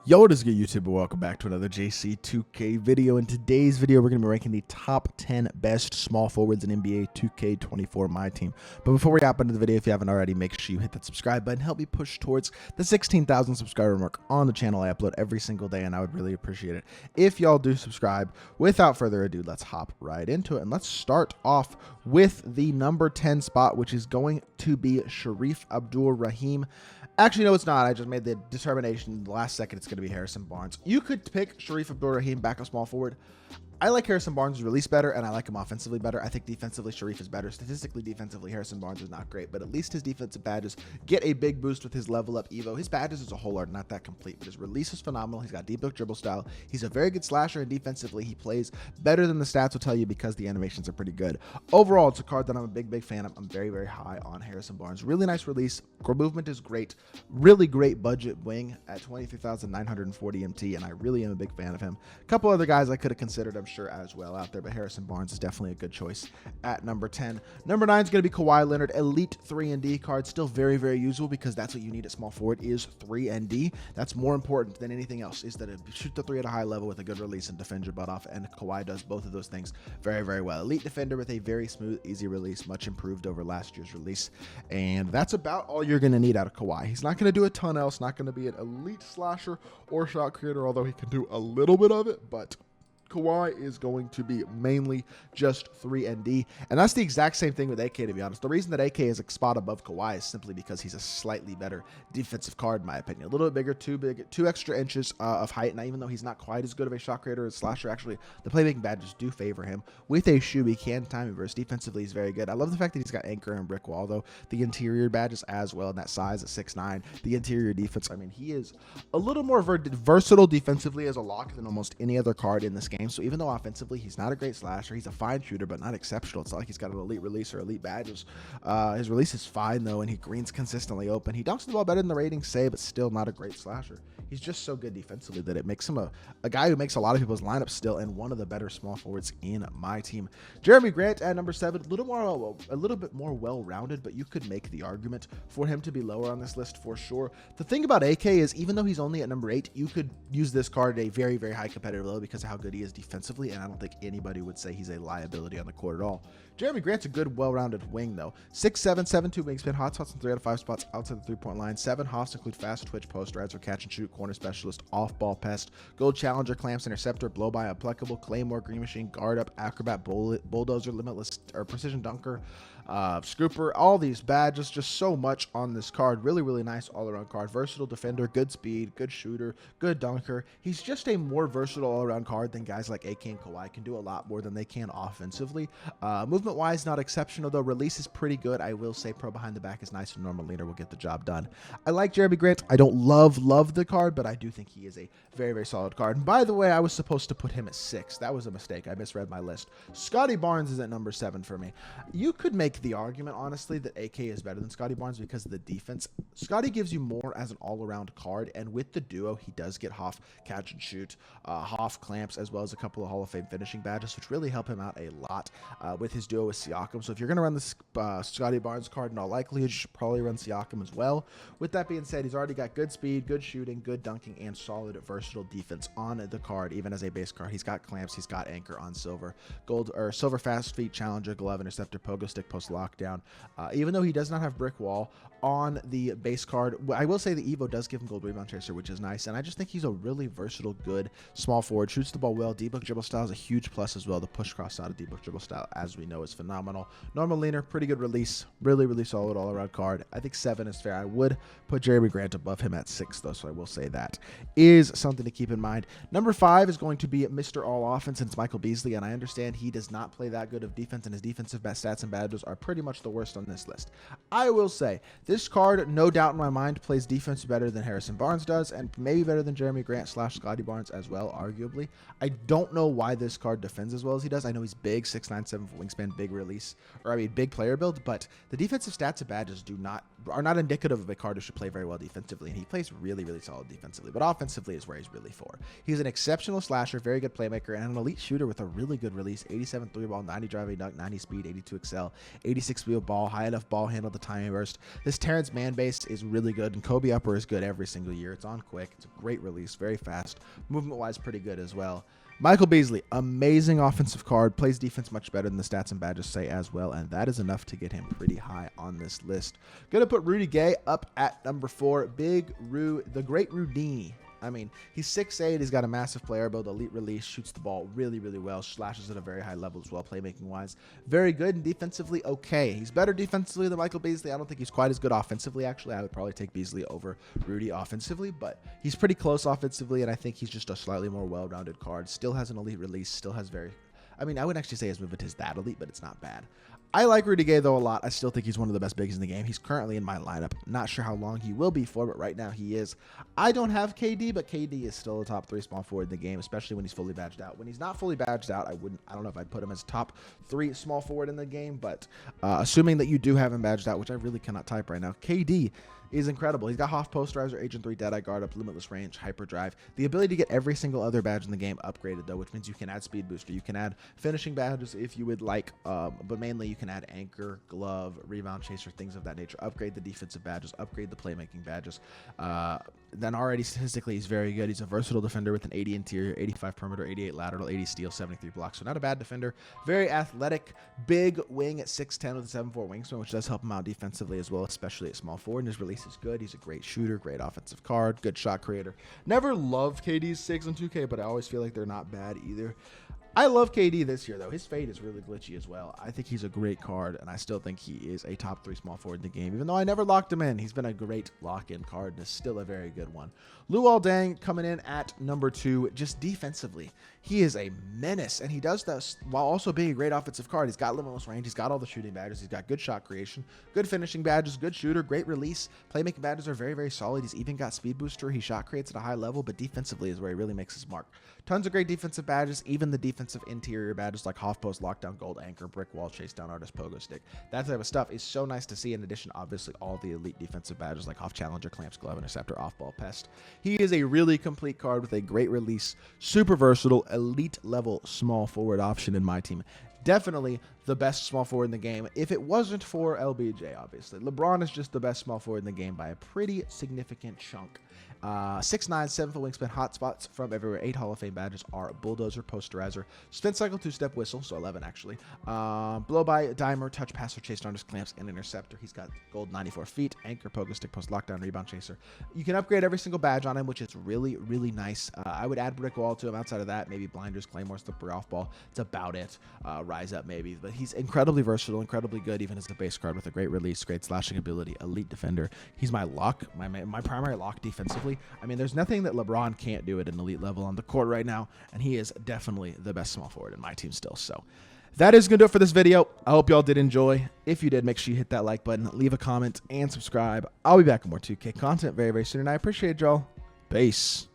Yo, what is good, YouTube? Welcome back to another JC2K video. In today's video, we're going to be ranking the top 10 best small forwards in NBA 2K24 MyTEAM. But before we hop into the video, if you haven't already, make sure you hit that subscribe button. Help me push towards the 16,000 subscriber mark on the channel. I upload every single day, and I would really appreciate it if y'all do subscribe. Without further ado, let's hop right into it. And let's start off with the number 10 spot, which is going to be Shareef Abdur-Rahim. Actually, no, it's not. I just made the determination in the last second it's going to be Harrison Barnes. You could pick Shareef Abdur-Rahim back a small forward. I like Harrison Barnes' release better, and I like him offensively better. I think defensively, Shareef is better. Statistically, defensively, Harrison Barnes is not great, but at least his defensive badges get a big boost with his level up Evo. His badges as a whole are not that complete, but his release is phenomenal. He's got deep hook dribble style. He's a very good slasher, and defensively, he plays better than the stats will tell you because the animations are pretty good. Overall, it's a card that I'm a big fan of. I'm very, very high on Harrison Barnes. Really nice release. Movement is great. Really great budget wing at 23,940 MT, and I really am a big fan of him. A couple other guys I could have considered, I'm sure, as well out there, but Harrison Barnes is definitely a good choice at number 10. Number 9 is going to be Kawhi Leonard, elite 3-and-D card. Still very, very usable because that's what you need at small forward is 3-and-D. That's more important than anything else, is that it shoot the 3 at a high level with a good release and defend your butt off, and Kawhi does both of those things very, very well. Elite defender with a very smooth, easy release, much improved over last year's release, and that's about all you're going to need out of Kawhi. He's not going to do a ton else, not going to be an elite slasher or shot creator, although he can do a little bit of it, but Kawhi is going to be mainly just 3-and-D, and that's the exact same thing with AK, to be honest. The reason that AK is a spot above Kawhi is simply because he's a slightly better defensive card, in my opinion. A little bit bigger, 2 extra inches of height, and even though he's not quite as good of a shot creator as slasher, actually, the playmaking badges do favor him. With a shoe, he can time reverse. Defensively, he's very good. I love the fact that he's got anchor and brick wall, though. The interior badges as well, and that size at 6'9". The interior defense, I mean, he is a little more versatile defensively as a lock than almost any other card in this game. So even though offensively he's not a great slasher, he's a fine shooter, but not exceptional. It's not like he's got an elite release or elite badges. His release is fine, though, and he greens consistently open. He dunks the ball better than the ratings say, but still not a great slasher. He's just so good defensively that it makes him a guy who makes a lot of people's lineups still, and one of the better small forwards in my team. Jeremy Grant at number 7, a little bit more well-rounded, but you could make the argument for him to be lower on this list for sure. The thing about AK is, even though he's only at number 8, you could use this card at a very, very high competitive level because of how good he is defensively, and I don't think anybody would say he's a liability on the court at all. Jeremy Grant's a good, well-rounded wing, though. 6'7", 7'2" wingspan, hot spots in 3 out of 5 spots outside the three-point line. 7 hops include fast twitch, post rides, or catch and shoot, corner specialist, off-ball pest, gold challenger, clamps, interceptor, blow-by, applicable, claymore, green machine, guard up, acrobat, bulldozer, limitless, or precision dunker, scooper. All these badges, just so much on this card. Really, really nice all-around card. Versatile defender, good speed, good shooter, good dunker. He's just a more versatile all-around card than guys like AK and Kawhi can do a lot more than they can offensively. Movement-wise, not exceptional, though. Release is pretty good. I will say pro behind the back is nice, and normal leaner will get the job done. I like Jeremy Grant. I don't love the card, but I do think he is a very, very solid card. And by the way, I was supposed to put him at 6. That was a mistake. I misread my list. Scotty Barnes is at number 7 for me. You could make the argument, honestly, that AK is better than Scotty Barnes because of the defense. Scotty gives you more as an all-around card, and with the duo, he does get Hoff catch and shoot, Hoff clamps, as well as a couple of Hall of Fame finishing badges, which really help him out a lot with his duo with Siakam. So if you're going to run the Scotty Barnes card, in all likelihood, you should probably run Siakam as well. With that being said, he's already got good speed, good shooting, good dunking, and solid versatile defense on the card, even as a base card. He's got clamps, he's got anchor on silver, gold or silver fast feet, challenger, glove, interceptor, pogo stick, post lockdown. Even though he does not have brick wall on the base card, I will say the Evo does give him gold rebound tracer, which is nice, and I just think he's a really versatile, good small forward. Shoots the ball well. Deep hook dribble style is a huge plus as well. The push cross out of deep hook dribble style, as we know, is phenomenal. Normal leaner, pretty good release, really, really solid all-around card. I think 7 is fair. I would put Jeremy Grant above him at 6, though, so I will say that is something to keep in mind. Number 5 is going to be Mr. All Offense, and it's Michael Beasley, and I understand he does not play that good of defense, and his defensive best stats and badges are pretty much the worst on this list. I will say, this card, no doubt in my mind, plays defense better than Harrison Barnes does, and maybe better than Jeremy Grant / Scotty Barnes as well, arguably. I don't know why this card defends as well as he does. I know he's big, 6'9", 7 wingspan, big release, or I mean big player build, but the defensive stats and badges are not indicative of a card who should play very well defensively, and he plays really, really solid defensively, but offensively is where he's really for. He's an exceptional slasher, very good playmaker, and an elite shooter with a really good release, 87 3 ball, 90 driving dunk, 90 speed, 82 excel, 86 wheel ball, high enough ball handle to timing burst. This Terrence man base is really good, and Kobe upper is good every single year. It's on quick. It's a great release, very fast. Movement-wise, pretty good as well. Michael Beasley, amazing offensive card, plays defense much better than the stats and badges say as well, and that is enough to get him pretty high on this list. Gonna put Rudy Gay up at number 4. Big Ru, the great Rudini. I mean, he's 6'8", he's got a massive player build, elite release, shoots the ball really, really well, slashes at a very high level as well, playmaking-wise. Very good, and defensively, okay. He's better defensively than Michael Beasley. I don't think he's quite as good offensively, actually. I would probably take Beasley over Rudy offensively, but he's pretty close offensively, and I think he's just a slightly more well-rounded card. Still has an elite release, still has very... I mean, I wouldn't actually say his movement is that elite, but it's not bad. I like Rudy Gay, though, a lot. I still think he's one of the best bigs in the game. He's currently in my lineup. Not sure how long he will be for, but right now he is. I don't have KD, but KD is still a top 3 small forward in the game, especially when he's fully badged out. When he's not fully badged out, I don't know if I'd put him as top 3 small forward in the game, but assuming that you do have him badged out, which I really cannot type right now, KD is incredible. He's got Hoff Posterizer, Agent 3, Deadeye Guard up, Limitless Range, Hyperdrive. The ability to get every single other badge in the game upgraded, though, which means you can add Speed Booster. You can add finishing badges if you would like, but mainly you can add Anchor, Glove, Rebound Chaser, things of that nature. Upgrade the defensive badges, upgrade the playmaking badges. Then already statistically, he's very good. He's a versatile defender with an 80 interior, 85 perimeter, 88 lateral, 80 steal, 73 blocks. So not a bad defender. Very athletic, big wing at 6'10" with a 7'4" wingspan, which does help him out defensively as well, especially at small forward. And his release is good. He's a great shooter, great offensive card, good shot creator. Never loved KD's 6 on 2K, but I always feel like they're not bad either. I love KD this year, though. His fade is really glitchy as well. I think he's a great card, and I still think he is a top 3 small forward in the game. Even though I never locked him in, he's been a great lock-in card, and is still a very good one. Luol Deng coming in at number 2, just defensively. He is a menace, and he does this while also being a great offensive card. He's got limitless range. He's got all the shooting badges. He's got good shot creation, good finishing badges, good shooter, great release. Playmaking badges are very, very solid. He's even got speed booster. He shot creates at a high level, but defensively is where he really makes his mark. Tons of great defensive badges, even the defensive interior badges like Hoff Post, Lockdown, Gold Anchor, Brick Wall, Chase Down Artist, Pogo Stick. That type of stuff is so nice to see. In addition, obviously, all the elite defensive badges like Hoff Challenger, Clamps, Glove, Interceptor, Off-Ball, Pest. He is a really complete card with a great release, super versatile, elite level small forward option in my team. Definitely the best small forward in the game. If it wasn't for LBJ, obviously. LeBron is just the best small forward in the game by a pretty significant chunk. 6'9", 7-foot wingspan, hotspots from everywhere. 8 Hall of Fame badges are Bulldozer, Posterizer, Spin Cycle, 2-step whistle, so 11 actually. Blow by, Dimer, Touch Passer, Chase Artist, Clamps, and Interceptor. He's got gold 94 feet, Anchor, Pogo Stick, Post Lockdown, Rebound Chaser. You can upgrade every single badge on him, which is really, really nice. I would add Brick Wall to him. Outside of that, maybe Blinders, Claymore, Slippery Off Ball. It's about it. Rise Up maybe, but he's incredibly versatile, incredibly good, even as a base card with a great release, great slashing ability, elite defender. He's my lock, my primary lock defensively. I mean, there's nothing that LeBron can't do at an elite level on the court right now, and he is definitely the best small forward in my team still. So that is going to do it for this video. I hope y'all did enjoy. If you did, make sure you hit that like button, leave a comment, and subscribe. I'll be back with more 2K content very, very soon, and I appreciate y'all. Peace.